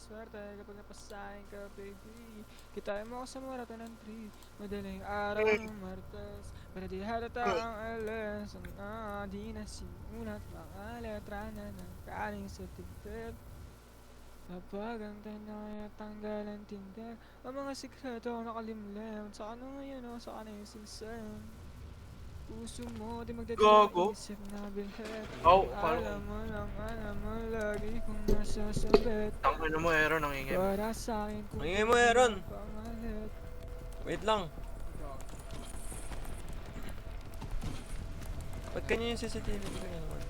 swerte kapag napasahin ka, baby. Kitain mo ako sa marathon ng 3. Madaling araw ng Martes, pero di halata ang alas. Di na sinulat mga letra na nanggaling sa dibdib. Kapag ang tanay at tanggal ang tindig, ang mga sikreto nakalimlim. Sa ano ngayon o sa kanay singsing. Puso mo di magdadala Gago. isip na bilhin. Aw, Alam parang mo lang, alam mo lagi kong nasasabit. tangin mo, Aaron, ang ingay mo. Para sa'kin kung Ang ingay mo, Aaron. pangalit. Wait lang. Ba't kanya yung CCTV ko yan naman?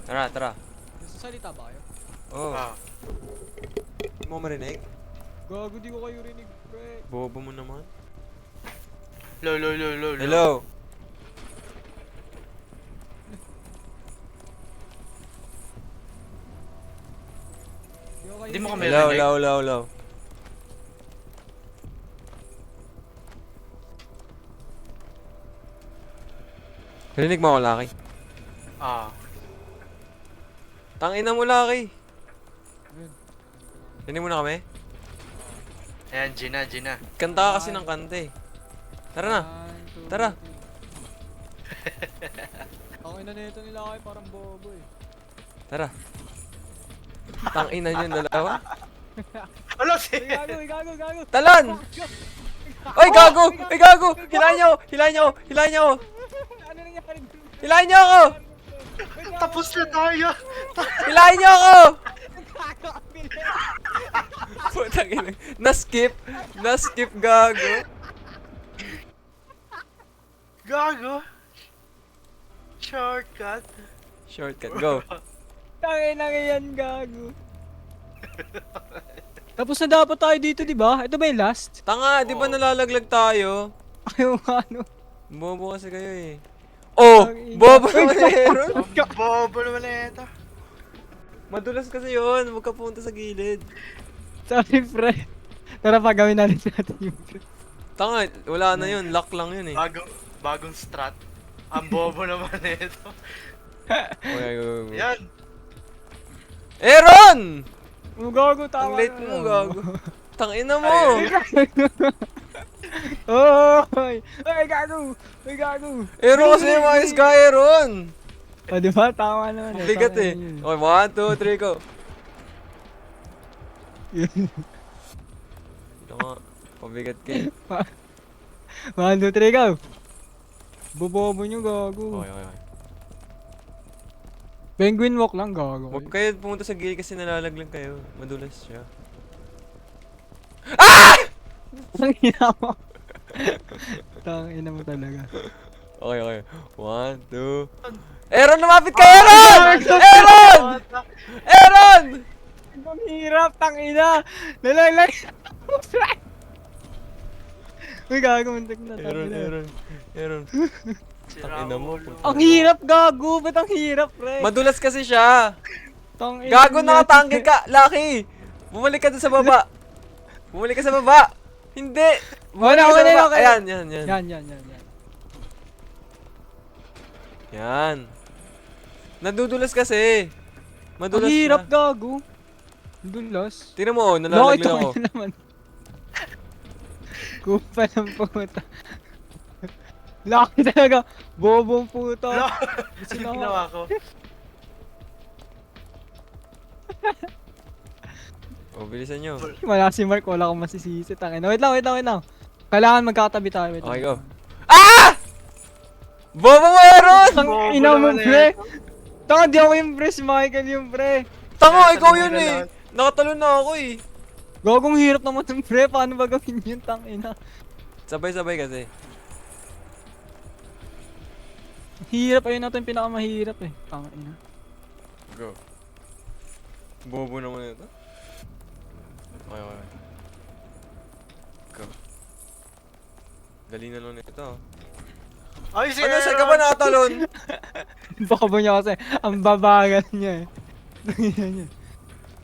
Tara, tara. Nagsasalita ba kayo? Oh, Ah, hindi mo marinig? Gago, di ko kayo rinig, pre. Bobo mo naman. lo. Hello? Di ko kayo Di mo kami rinig. Hello, rinig? hello, hello, hello. Rinig mo ako, Laki? Ah, Tangina mo, Laki. Ayun. Rinig mo na kami? ayan, Gina. Kanta ka kasi ng kanta eh. Tara na. 1, 2, Tara. 3. Ang ina nito nila kayo parang bobo eh. Tara. Tangina nyo yung dalawa. Ano si? Uy, gago. Talon! Oy, gago! Oy, gago! Hilahin nyo! Hilahin nyo! Hilahin nyo! Ano nangyari dun? Hilahin nyo ako! Tapos na tayo! Hilahin nyo ako! Gago, ang bilis. Putang ina. Na-skip. Na-skip, gago. Gago! Shortcut! Shortcut, go. Tangin na yan, gago. Tapos na dapat tayo dito, di ba? Ito ba yung last? Tanga, di ba nalalaglag tayo? Ayaw nga, ano. Bobo kasi kayo eh. Oh! Bobo naman na Aaron. Ang bobo naman na ito. Madulas kasi yun. Huwag ka punta sa gilid. Sorry, pre. Tara, pagawin natin yung pre. Tanga, wala na yun. Lock lang yun eh. Bagong strat. Ang bobo naman na ito. Okay, go. Yan! Aaron! Oh, gago, tama Ang late na. mo, gago. Tangina mo. Ay, Oy! Ay, gago! Ay, gago! Aaron kasi mayos ka, Aaron. O, di ba? Tama naman. Bigat eh. Okay, 1, 2, 3, go. Ito nga. Pabigat ka eh. 1, 2, 3, go! Bobobo nyo, gago. Okay. Penguin walk lang, gago. Huwag kayo pumunta sa gilid kasi nalalaglag kayo. Madulas siya. Ang ina mo. Tangina mo talaga. Okay. 1, 2. Aaron, lumapit ka, Aaron! Aaron! Aaron! Ang hirap, tangina! Nalalag! Uy, gago, muntik na. Aaron. Tangina mo. Ang hirap, gago! Ba't ang hirap, pre? Madulas kasi siya. Tangina Gago, niya. nakatangke ka. Lucky. Bumalik ka doon sa baba. Bumalik ka sa baba. Hindi. Bumalik ka sa Okay. baba. Ayan. Yan. Yan. Nadudulas kasi. Ang Madulas hirap, siya. gago. Dulas. Tingnan mo, nalalaglag ako. Bakit naman? Kupa ng puta. Laki talaga. Bobong puta. Ano? Gusto Ano na ginawa ko? O, bilisan nyo. Wala si Mark, wala akong masisisi. Tangina. Wait lang. Kailangan magkatabi tayo. Wait Okay, lang. go. Bobo mo, Aaron! Tang Bobo ina mo, naman pre. ito. Tanga, di ako yung pre. Si Michael yung pre. Tanga, ikaw yun Tanong na eh. lang. Nakatalon na ako eh. Gagong hirap naman ng pre. Paano ba gawin yun? Tangina. Sabay-sabay kasi. Hirap. Ayun natin yung pinakamahirap eh. Tangina. Go. Bobo naman ito. Okay. Go. Dali na lang ito. Ay, si Ano, saan ka ba nakatalon? Baka ba niya kasi ang babagal niya eh. Tangina niya.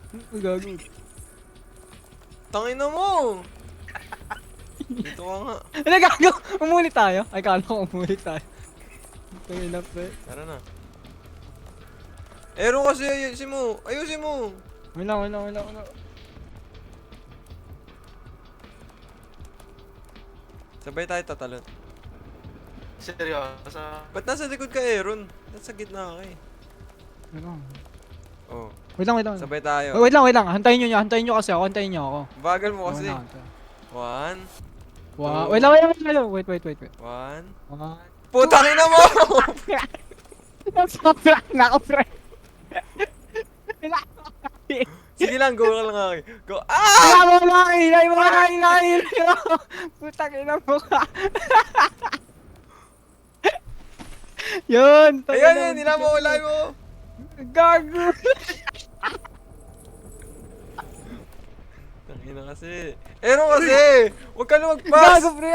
Ang gago. Tangina mo! Dito ka nga. Ano gago? Umulit tayo? Ay, kala ko umulit tayo. Tangina pre. Tara na. Aaron kasi, ayusin mo. Ayusin mo. Wala, wala, wala, wala. Sabay tayo tatalon. Seryoso. Ba't nasa likod ka, Aaron? Nasa gitna ka eh. Wait lang. Oh, Wait lang, wait lang. sabay tayo. Wait lang, wait lang. Hantayin nyo kasi ako. Hantayin nyo ako. Bagal mo kasi. Okay na, One. Wow. Two. Wait lang, wait lang, wait lang. Wait, wait, wait, wait. One. One. Putang ina mo! Nako, pre. Sige lang, go ka lang ako. Go. Wala Ah! mo lang, inay mo lang, inay. Putang ina mo ka. Yun. Ayan, yan, nilamaulay mo. Gago. Tangina kasi. Aaron kasi! Huwag ka lumagpas! Gago, pre.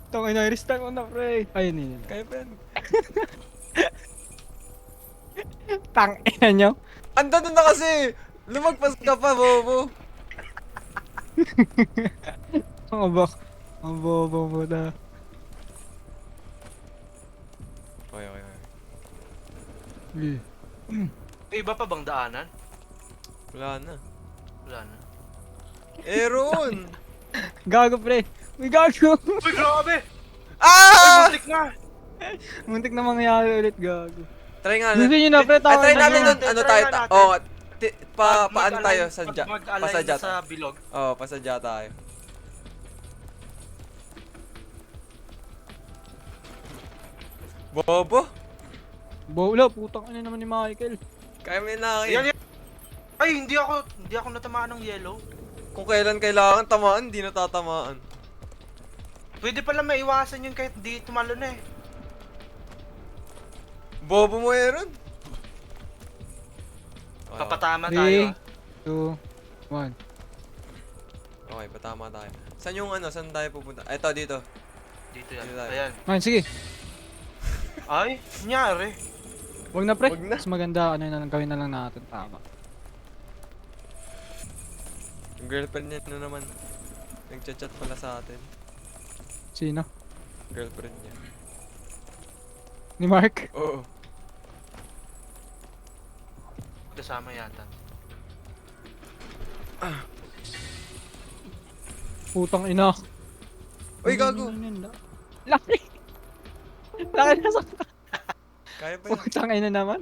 Tangin na, restart mo na, pre. Ayun, yun. Kaya pa yan. Tangina nyo. Andun na kasi! Lumagpas ka pa, bobo. Ang abak. Ang bobo mo na. Okay, okay, okay. May iba pa bang daanan? Wala na. Wala na. Aaron! Gago, pre. Uy, gago. Uy, grabe! Ah! Muntik na! Muntik na mangyayari ulit, gago. Try nga Gusto na. nyo na, pre. Ah, try Tawa natin na. doon. Ano Try tayo? nga natin. Oh, Pag paano tayo? mag-align- Sadya. pag mag-align Pasadya sa tayo. bilog. Oh, pasadya tayo. Bobo? Bawla, putang ano naman ni Michael. Kaya may na Yan, yan. Ay, hindi ako natamaan ng yellow. Kung kailan kailangan tamaan, hindi natatamaan. Pwede pala maiwasan yun kahit di tumalo na eh. Bobo mo, Aaron. Okay, Papatama tayo 3, 2, 1. okay, patama tayo. Saan yung ano? Saan tayo pupunta? Ito, dito. Dito yan. Dito tayo. Ayan. Man, sige. Ay, nangyari. Wag na, pre. Wag na. Mas maganda, ano na lang, gawin na lang natin. Tama. Yung girlfriend niya na naman. Nagchat-chat pala sa atin. Sino? Girlfriend niya. Ni Mark? Oo. Kasama yata. Putang ina. Uy, gago! Laki! Laki na sa... Kaya pa yan. Putang ina naman.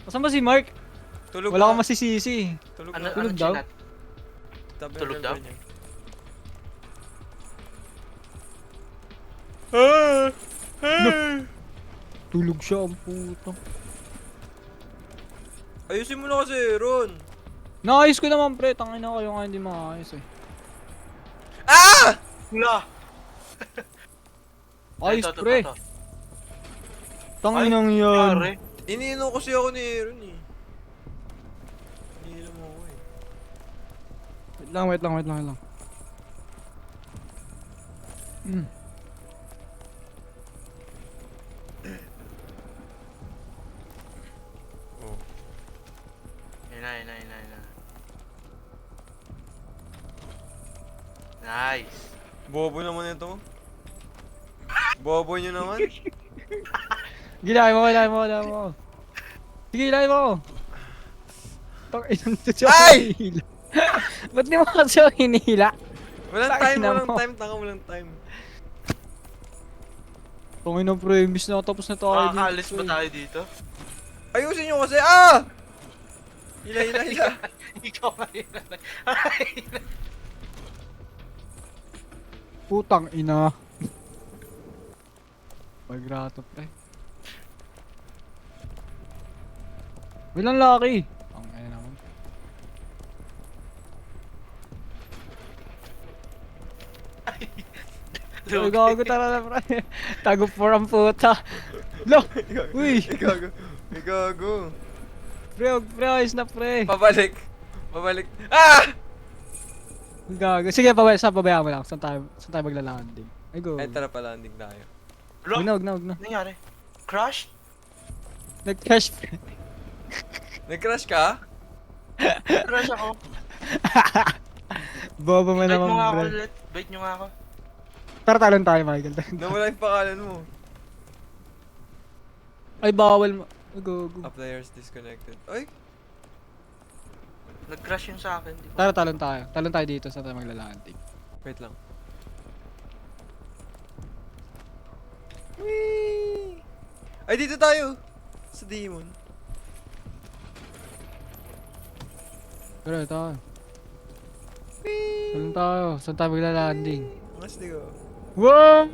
Saan ba si Mark? Tulog Wala na. kang masisisi. Tulog Ano, na. Tulog ano daw? chinat? Tabi tulog ng daw? girlfriend niya. Ah! Ah! Tulog siya, ang putang. Ayusin mo na kasi, Ron. Naayos ko naman, pre. Tangin na kayo nga hindi maayos eh. Ah! Wala! Ayos, Ito, pre. ito. Tangin nang yan. Nangyari. Iniinom kasi ako ni Aaron eh. Iniinom ako eh. Wait lang, wait lang, wait lang, wait lang. Oh. Yun na. Nice. Bobo naman ito. Bobo nyo naman. Gilay mo, gilay mo, gilay mo. Sige, gilay mo. Tangin to siya. Ay! hinihila. Ba't di mo kasi ako hinihila? Walang Tangin time, na walang mo. time. Tanga, walang time. Tangin na, pre. Imbis na tapos na tayo dito. Makakaalis ba pre. tayo dito? Ayusin nyo kasi, ah! Hila. Ikaw nga yun. Ay, Putang ina. Pagrato, pre. Walang laki. Ang ina naman. Ay, gago tara na, pre. Tago for ang puta. Lo! Uy! Ikago. Ikago. Pre, ayos na, pre. Pabalik. Pabalik. Ah! Gago. Sige, pabayaan mo lang. Saan tayo maglalanding? Ay, go. Ay, tara pa landing tayo. Huwag na, huwag na, huwag na. nangyari? Crash? Nag-crash, pre. Nag-crash ka? Crash ako. Bobo mo Bait naman, mo nga ako pre. ulit. Bait nyo nga ako. Tara, talon tayo, Michael. Nawala yung pangalan mo. Ay, bawal mo. Ay, gago. A player's disconnected. Ay! Nag-crash yung sa akin, di ba? Tara, talon tayo. Talon tayo dito sa tayo maglalanting. Wait lang. Whee! Ay, dito tayo! Sa demon. Tara, tayo. Whee! Talon tayo. Saan tayo maglalanding? Let's go. Wow!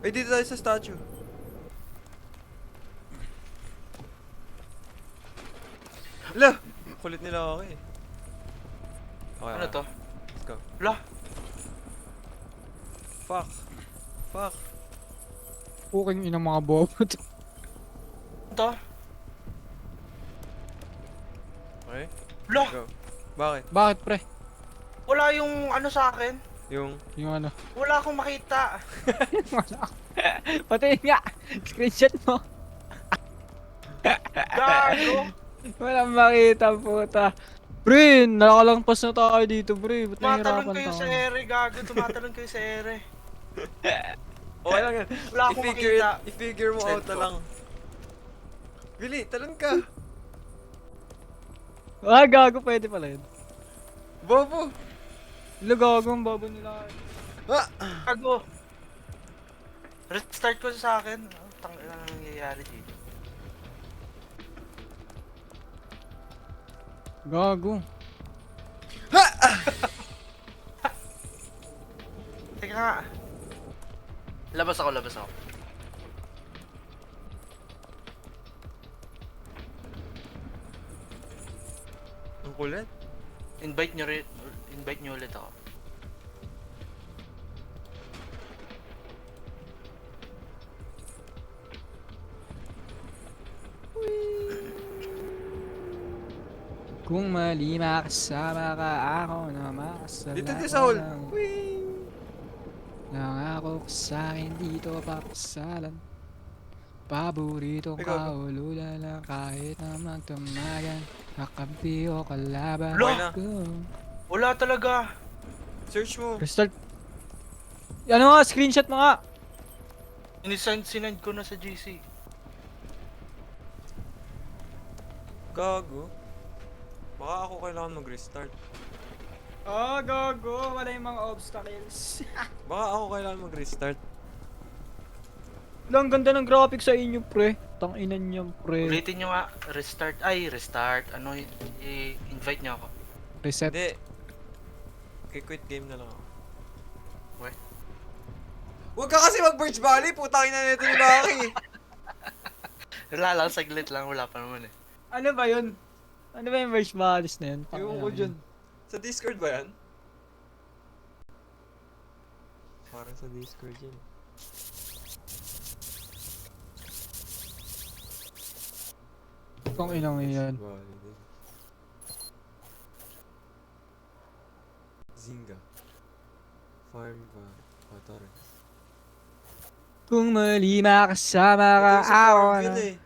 Ay, dito tayo sa statue. Ala! Kulit nila ako eh. Okay, Ano okay. to? Let's go. Wala. Fuck. Fuck. Puking inang mga bobo to. Ano to? Okay? Wala. Go. Bakit? Bakit, pre? Wala yung ano sa akin. Yung... Yung ano? Wala akong makita. Pati nga! Screenshot mo! Gago. Walang makita, puta. Pre, nakalampas na tayo dito, pre. Ba't Tumatalon nahihirapan kayo sa tayo? ere, gago. Tumatalon kayo sa ere. Okay lang yan. Wala akong I-figure makita. I-figure mo out Send na ko. lang. Billy, talon ka. Ah, gago, pwede pala yun. Bobo. Ilo, gago, ang bobo nila. Ah! Gago. Restart ko sa akin. Ano nangyayari dito? Gago. Teka nga. Labas ako, labas ako. Ang kulit. Invite nyo ulit ako. Kung mali makasama ka, ako na makasalanan. Dito tayo sa hall. Whee! Nangako ka sa'kin dito papasalan. Paboritong Ikaw ba? kaululan na kahit na magtamagan. Kakampi o kalaban Wala. ko. Wala talaga. Search mo. Restart. Ano nga, screenshot mo nga. Sinend ko na sa GC. Gago. Baka ako kailangan mag-restart. Oh, gago. Wala yung mga obstacles. Baka ako kailangan mag-restart. Lang ganda ng graphics sa inyo, pre. Tanginan niyo, pre. Ulitin nyo nga. Restart. Ay, restart. Ano, i-invite nyo ako. Reset. Hindi. Quit game na lang ako. What? Huwag ka kasi mag-Birch Valley. Putangin na nito ni Maki. Wala lang, saglit lang. Wala pa naman eh. Ano ba yun? Ano ba yung verse values na yun? Ewan ko dyan. Sa Discord ba yan? Parang sa Discord yun. Kung inang yan. Valley din. Zinga. Farm ba? Torrents. Kung mali makasama ka, Ito yung sa ako Farmville na. eh.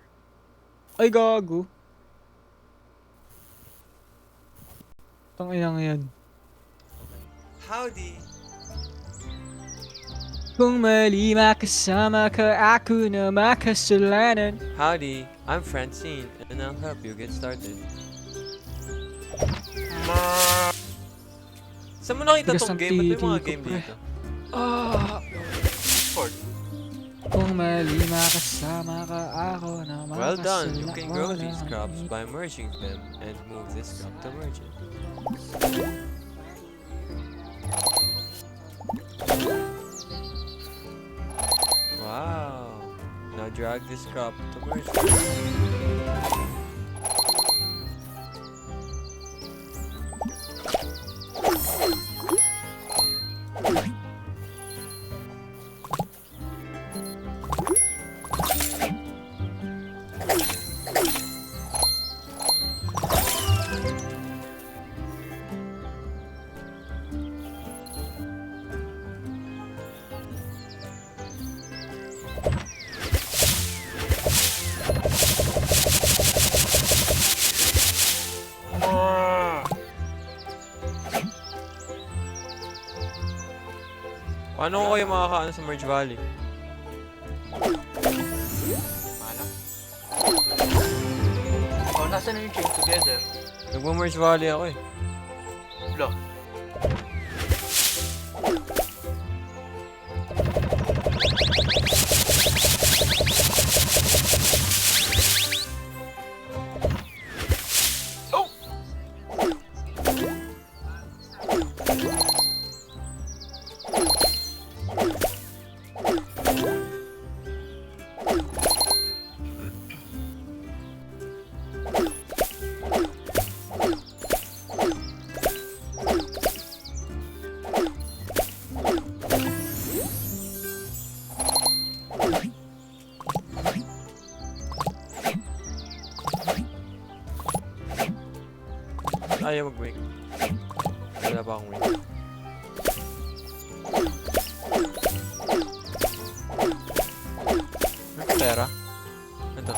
Ay, gago. Tanginang yan. Howdy! Kung mali makasama ka, ako na makasalanan. Howdy! I'm Francine and I'll help you get started. Saan mo nakita Tigas tong ng game? Ba't may titi mga ko, game pre. dito? Ah. Discord. Kung mali makasama ka, ako na makasalanan. Well done! You can grow these crops by merging them and move this crop to merge it. Wow! Now drag this crop to merge it. Paano ko kayo makakaano sa Merge Valley? Mana? Oh, nasa na yung chain together? Nagmamerge volley ako eh. Lo. Oh! Ayaw mag-wing. Wala pa akong wing. Ano ka pera? Ito.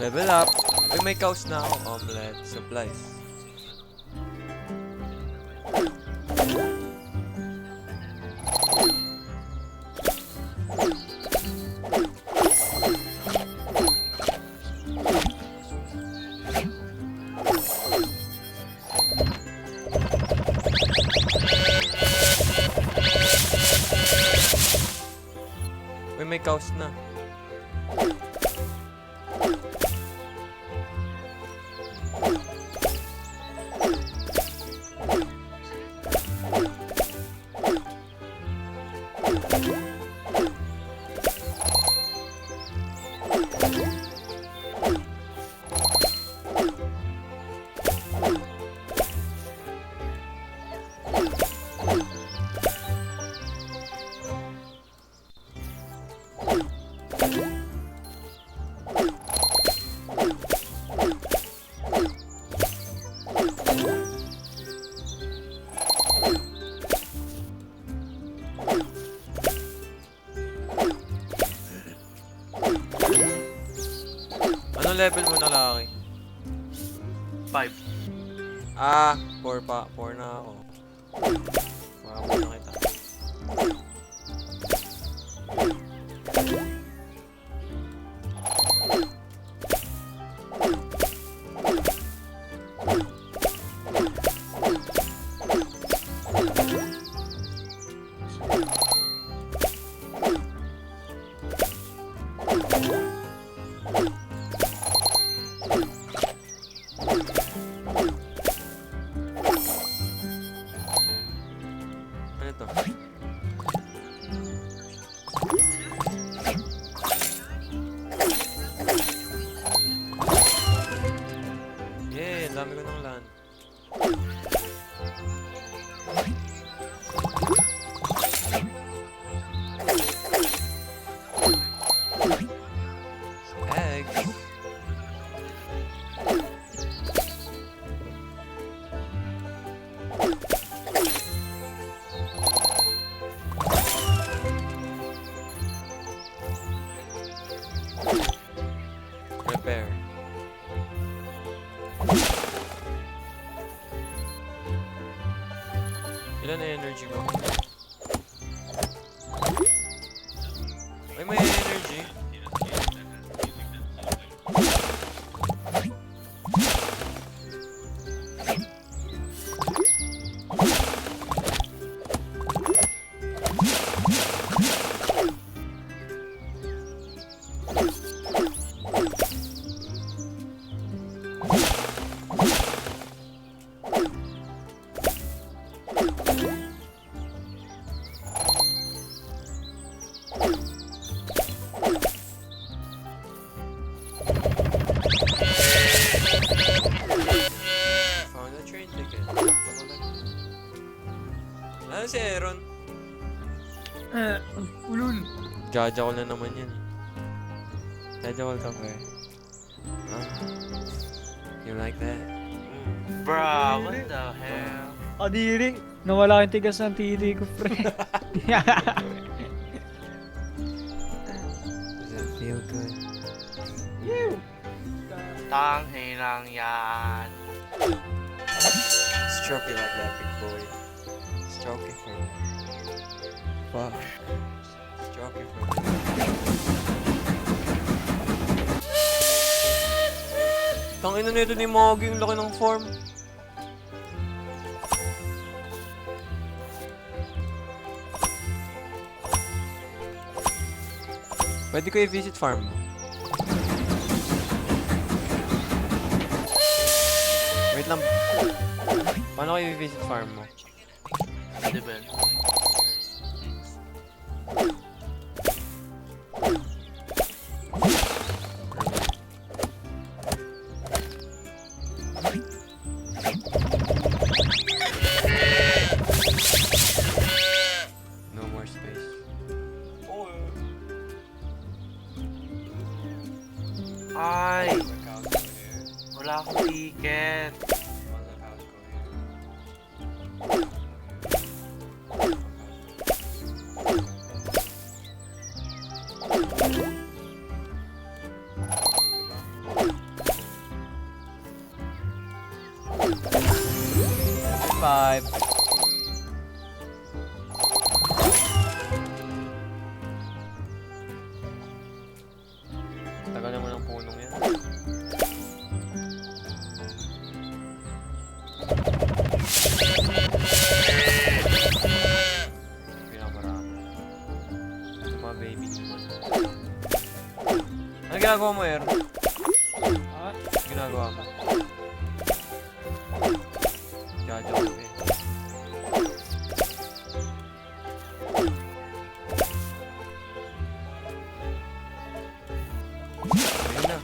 Level up. Uy, may cows na ako. Omelette. Supplies. Uy, may cows na. Anong level mo na, Laki? 5. Ah, 4 pa. 4 na ako. Makakuha na kita. Ano to? Yay, ang dami ko ng land. Eggs. Repair. Ilan na energy ko? Ay, may energy. Found a train ticket. Ano si Aaron? Ulul. Jaja ko na naman yan. Jaja ko ka pa eh. Ah, you like that? Bruh, what the hell? Kadiri. Nawala yung tigas ng titi ko, pre. Does that feel good? Tanghinang yan. Stroke it like that, big boy. Stroke it for me. Fuck. Jockey for Tangina nito ni Mogi, yung laki ng farm. Pwede ko i-visit farm mo. Wait lang. Paano ko i-visit farm mo? Pwede ba yun? No more space. Ay! Wala akong ticket. Five. Tagal naman ang punong yan. Pinamarami. Yung mga baby demon. Ano ginagawa mo, Er? Ha? Ginagawa mo? Jaja ko eh. Ayun na.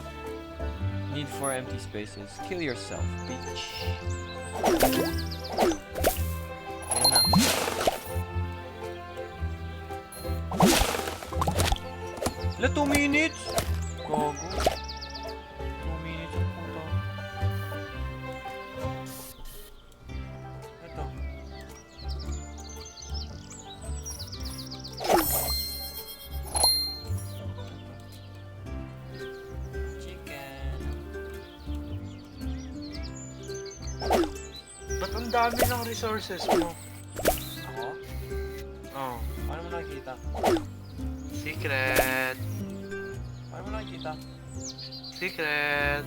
Need 4 empty spaces. Kill yourself, bitch. Ayun na. Wala, 2 minutes! Gogo. 2 minutes ang puta. Ito. Chicken. Ba't ang dami ng resources mo? Ako? Oh, Paano mo nakikita? secret. Paano mo nakikita? Secret.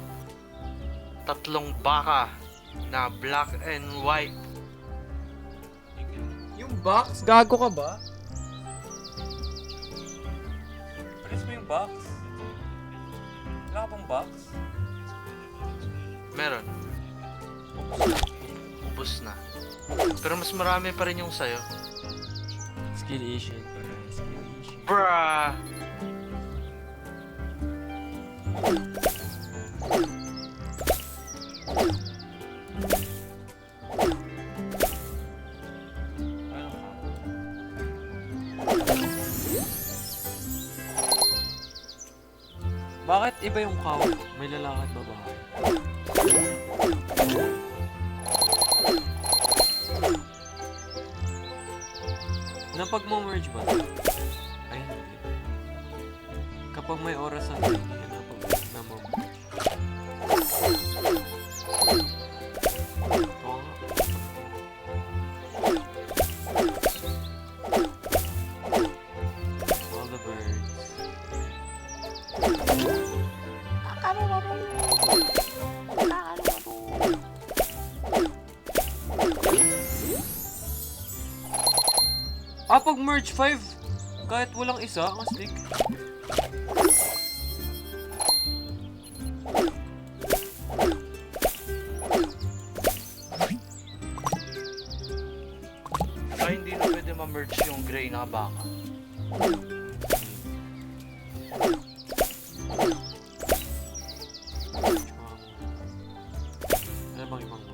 3 baka na black and white. Yung box? Gago ka ba? Palis mo yung box? Wala ka bang box? Meron. Ubus na. Pero mas marami pa rin yung sayo. Skill issue. Skill issue. Bruh! Ano ka? Bakit iba yung cow? May lalaki at babae. Napag mo merge ba? Ay hindi. Kapag may oras ang hindi ka napag na mo merge. Oo nga. All the birds. Pag merge 5, kahit walang isa, ang stick. Ay, hindi na pwede ma-merge yung gray na baka. Ano bang ibang mo?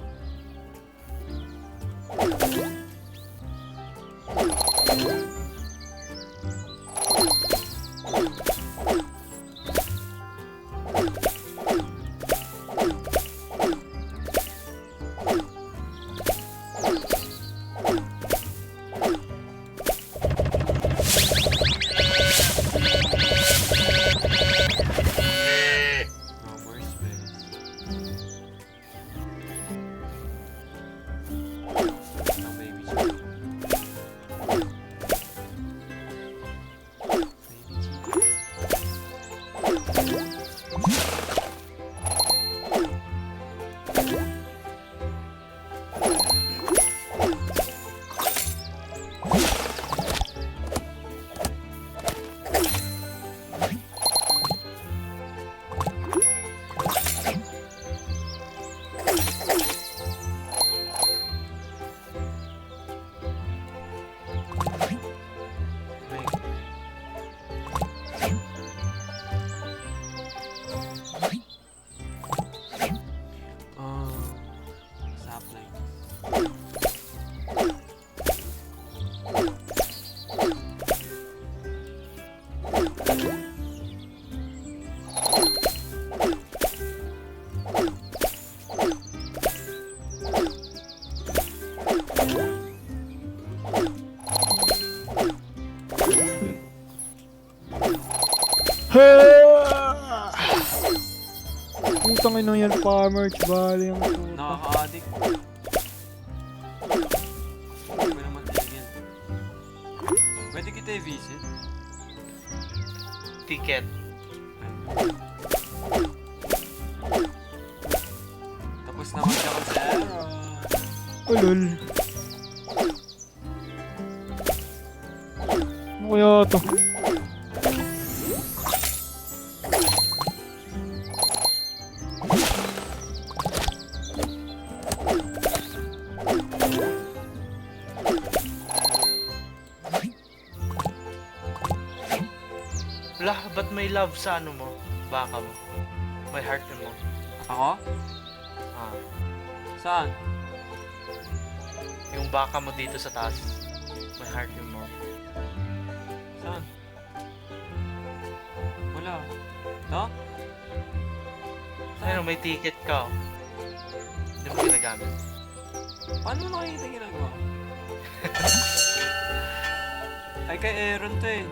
No more space. No baby chicken. Putang ina yan, farmer. Bali ang puta. Nakaka-addict. Hindi ko naman tigil. Pwede kita i-visit? Ticket. Tapos naman siya ko sa Ulol. Ano kaya to? Wala, ba't may love sa ano mo? Baka mo. May heart mo. Ako? Ah, Saan? yung baka mo dito sa taas. May heart mo. Saan? Wala. No? Ayun, may ticket ka. Oh. Hindi mo ginagamit. Paano mo nakikita ginagawa? Ay, kay Aaron to eh.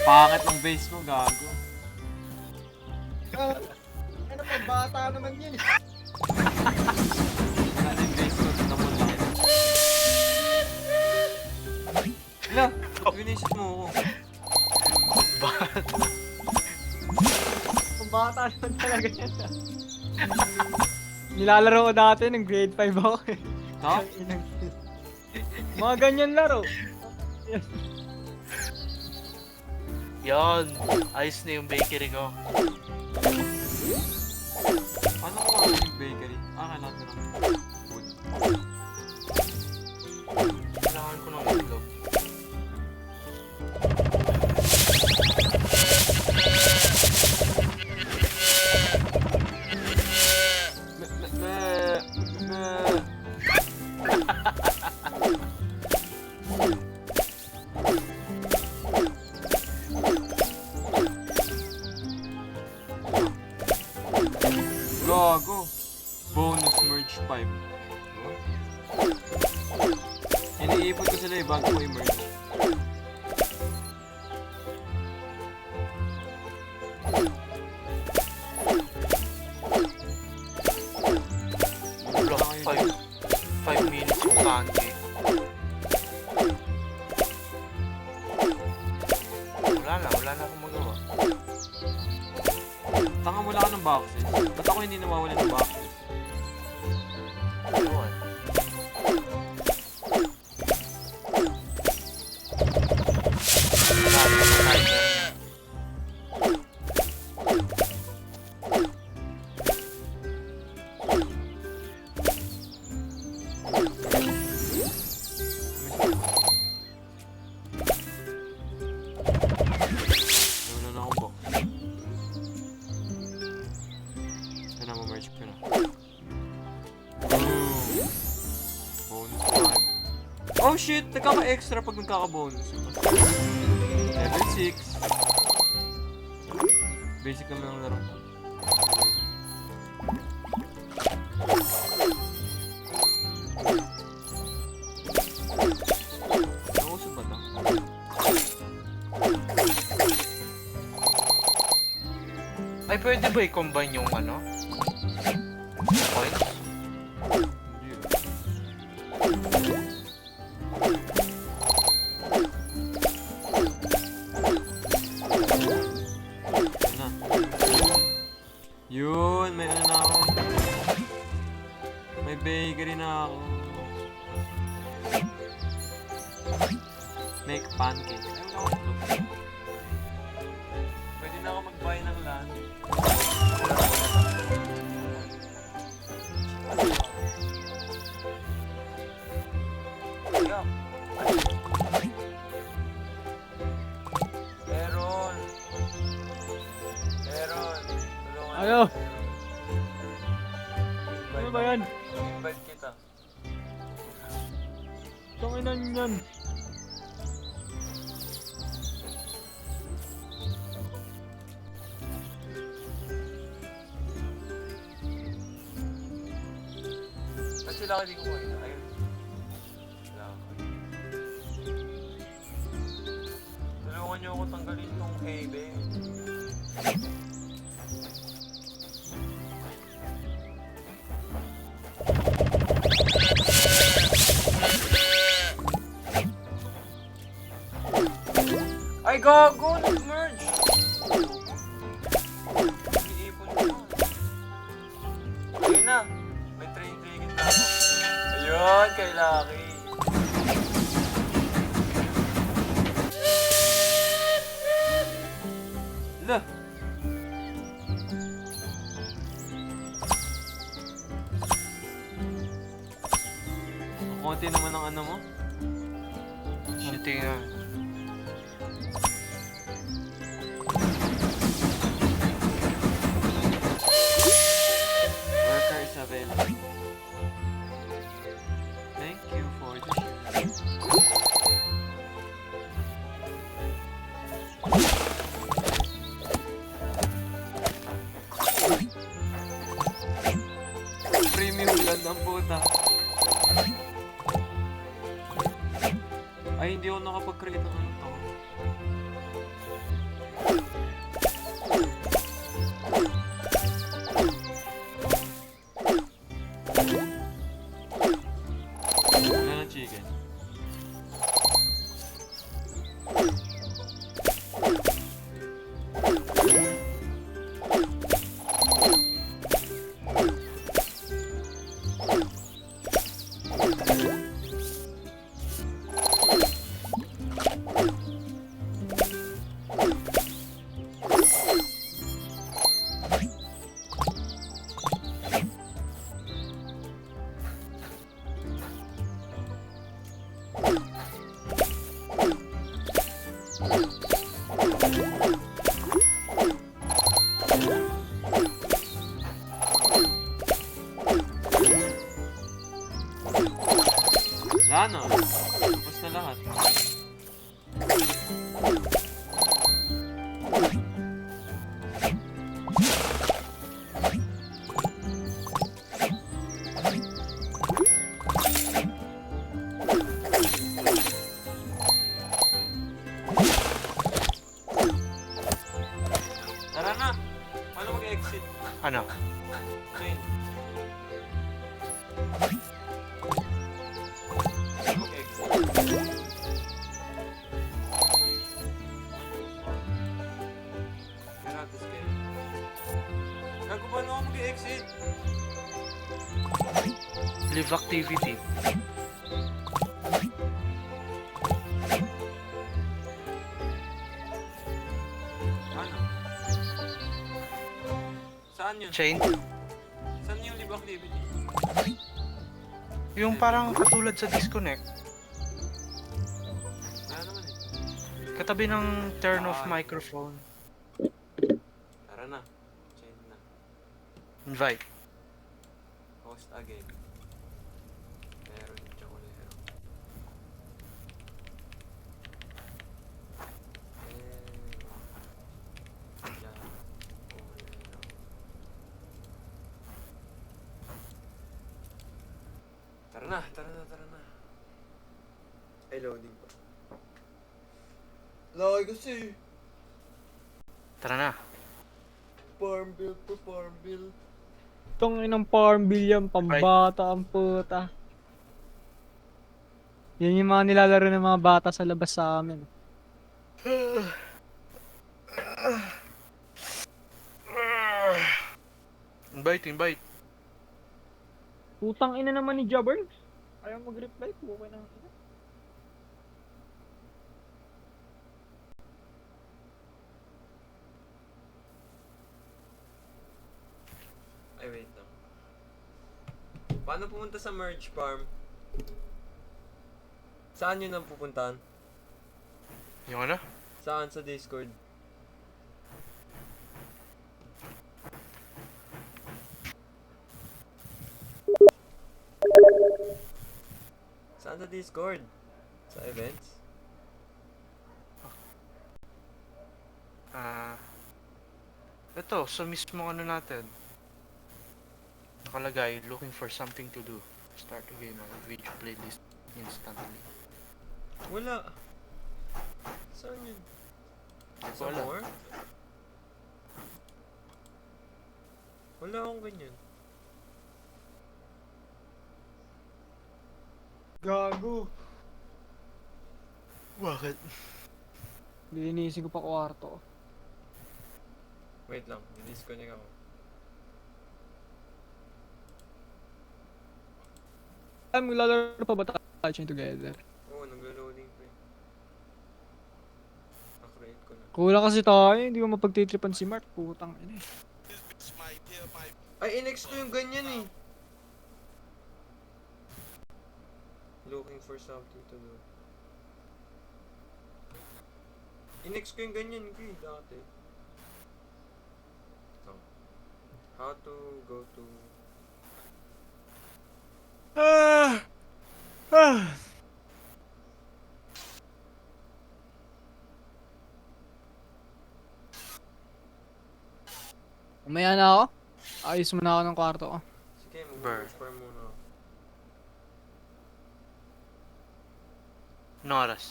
Pangit ng base mo, gago. Ano pa, bata naman yan. Ano yung base mo? Tignan mo lang. Wala, vinisip mo ako. Kung bata naman talaga yan. Nilalaro ko dati ng grade 5 ako eh. Ha? Mga ganyan laro. Yon, ayos na yung bakery ko. Paano ko ano yung bakery? Kailangan ko ng food. Kailangan ko ng itlog. Gago. Bonus merge 5. Iniipon ko sila eh bago ko i-merge. Block 5 minutes yung pancake. Wala na akong magawa. Tanga wala ka ng boxes. Ba't ako hindi nawawala ng boxes? Ewan. Wala na akong box. Ito na, ma-merge ko na. Boom! Bonus 5. Oh shit! Nagkaka-extra pag nagkaka-bonus. Level 6. Basic naman ang laro. Nausog ba ito? Ay, pwede ba i-combine yung ano? Coins? Hindi. Na. Yun, may ano na ako. May bakery na ako. Make pancake. Ayun ako. Pwede na ako mag-buy ng land. Yeah. Aaron, tulungan Ano? mo, Aaron. Ano ba yan? Invite kita. Tanginan yan. Ba't sila hindi kumain? Ayun. Sila ako. Tulungan niyo ako tanggalin tong Haven. Ay, gago! Nag-merge! Iipon ko. Ayun na! May train ticket na ako. Ayun, kay Lucky. Lah! Ang konti naman ang ano mo. Hindi nga. Worker is available. Thank you for the share. Premium blood ang puta. Ay, hindi ako nakapag-create ng ano to. Wala ng chicken. Wala na. Tapos na lahat. Tara na! Paano mag-exit? Ano? Train. Paano mag-exit? Karatas kayo. Gago, paano ako mag-exit? Live activity. Ano? Saan yun? Chain. Saan yung live activity? Yung parang katulad sa disconnect. Wala naman eh. Katabi ng turn off microphone. Tara na. Chain na. Invite. Host again. Meron yung chocolate. Tara na, tara na, tara na. Ay, loading pa. Laki kasi. Tara na. Farm bill to farm bill. Itong inang farm bill yan, pambata ang puta. Yan yung mga nilalaro ng mga bata sa labas sa amin. Invite. Putang ina naman ni Jabber. Ayaw mag-reply, okay na. Ay, wait lang. Paano pumunta sa merge farm? Saan yun ang pupuntahan? Yung ano? Saan sa Discord? Saan sa Discord? Sa events? Ito, sa mismo ano natin. Nakalagay, looking for something to do. Start a game on video playlist instantly. Wala. Saan yun? Hindi ko Some alam. more? Wala akong ganyan. Gago. Bakit? Linisin ko pa kwarto. Wait lang, disconnect ako. Maglalaro pa ba tayo Chain Together? Oo, naglo-loading pa eh. Na-create ko na. Kulang kasi tayo, hindi ko mapagtitripan si Mark. Putang ina eh. Ay, inex ko yung ganyan eh. Looking for something to do. Inex ko yung ganyan ko eh, dati. So, how to go to... Umaya na ako. Ayos muna ako ng kwarto ko. Sige, Burr. mag-explore muna ako. Noras.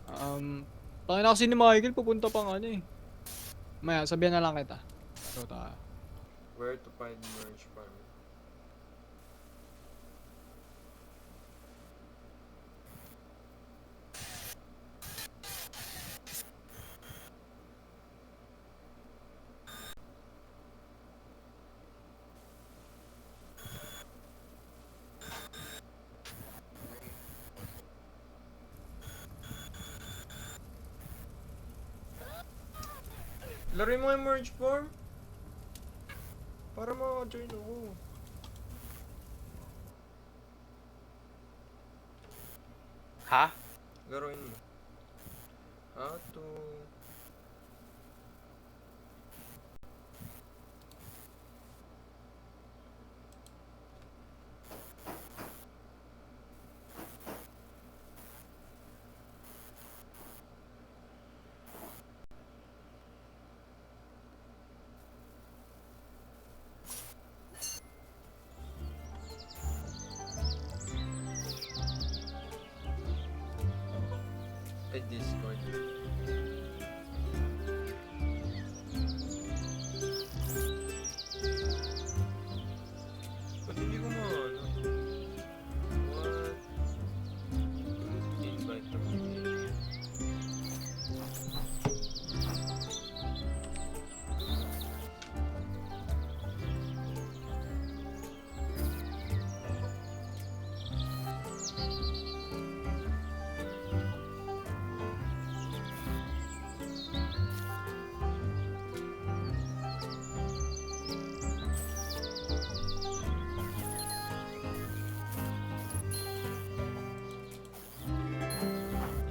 Tangin na kasi ni Michael, pupunta pang ano eh. Maya, sabihan na lang kita. Laro tayo. Where to find merge farm? Laruin mo yung merge farm? Para maka-join ako. Ha? Laruin mo. How to... Discord. Ba't hindi ko maano? What? Invite to me.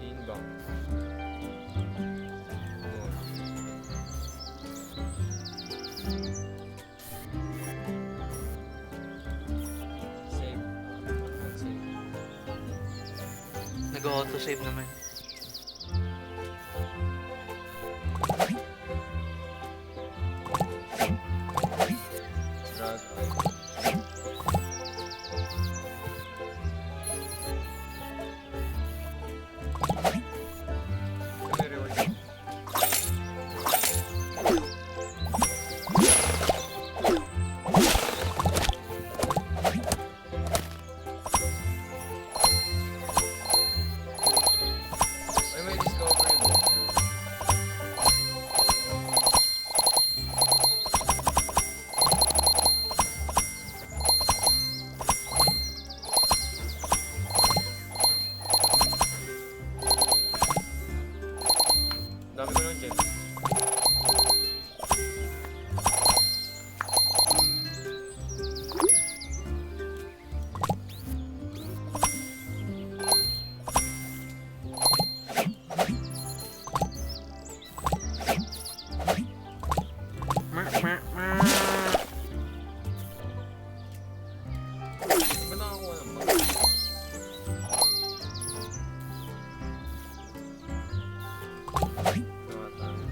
Inbox. Save. Save. Nag-auto-save naman. Drag May reward. Ay, may discovery mo. Dami ko ng gems. Ba nakakuha ng bag? Nakatalo.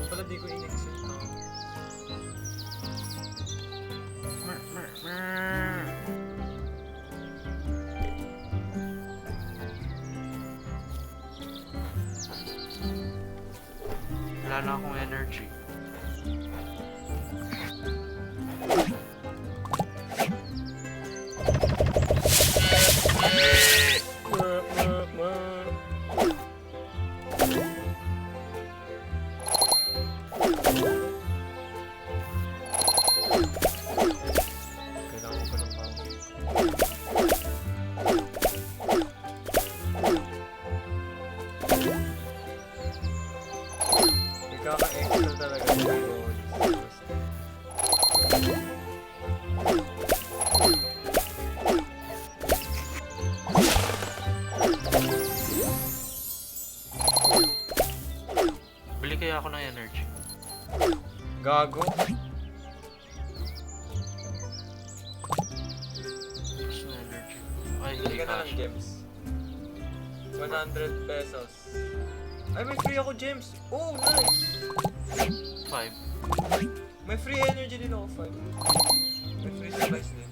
Pala di ko in-accept na. Wala na akong energy. Kailangan ko pa ng pang. Nagkaka-extra talaga yung goals. Bili kaya ako ng energy. Gago. Tapos na energy. Ay, Bili hindi ka na ng cash. gems. 100 pesos. Ay, may free ako gems. Oh, nice. 5. May free energy din ako, 5. May free supplies din.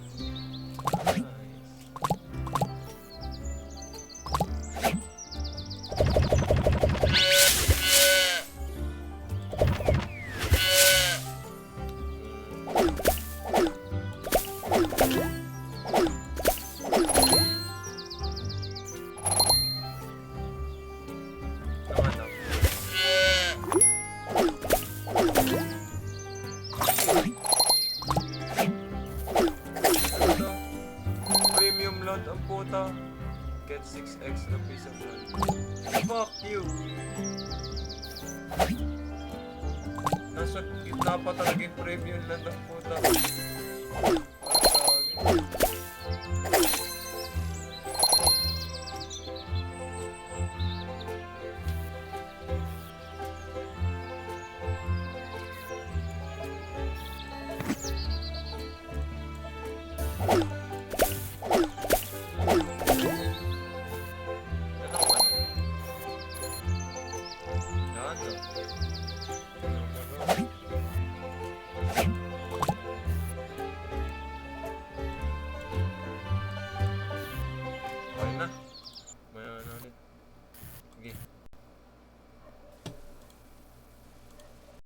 Nice. Tama na. Ito, premium load ang puta. Get 6 extra piece of load. Fuck you. Nasa gitna pa talaga yung premium load ang puta.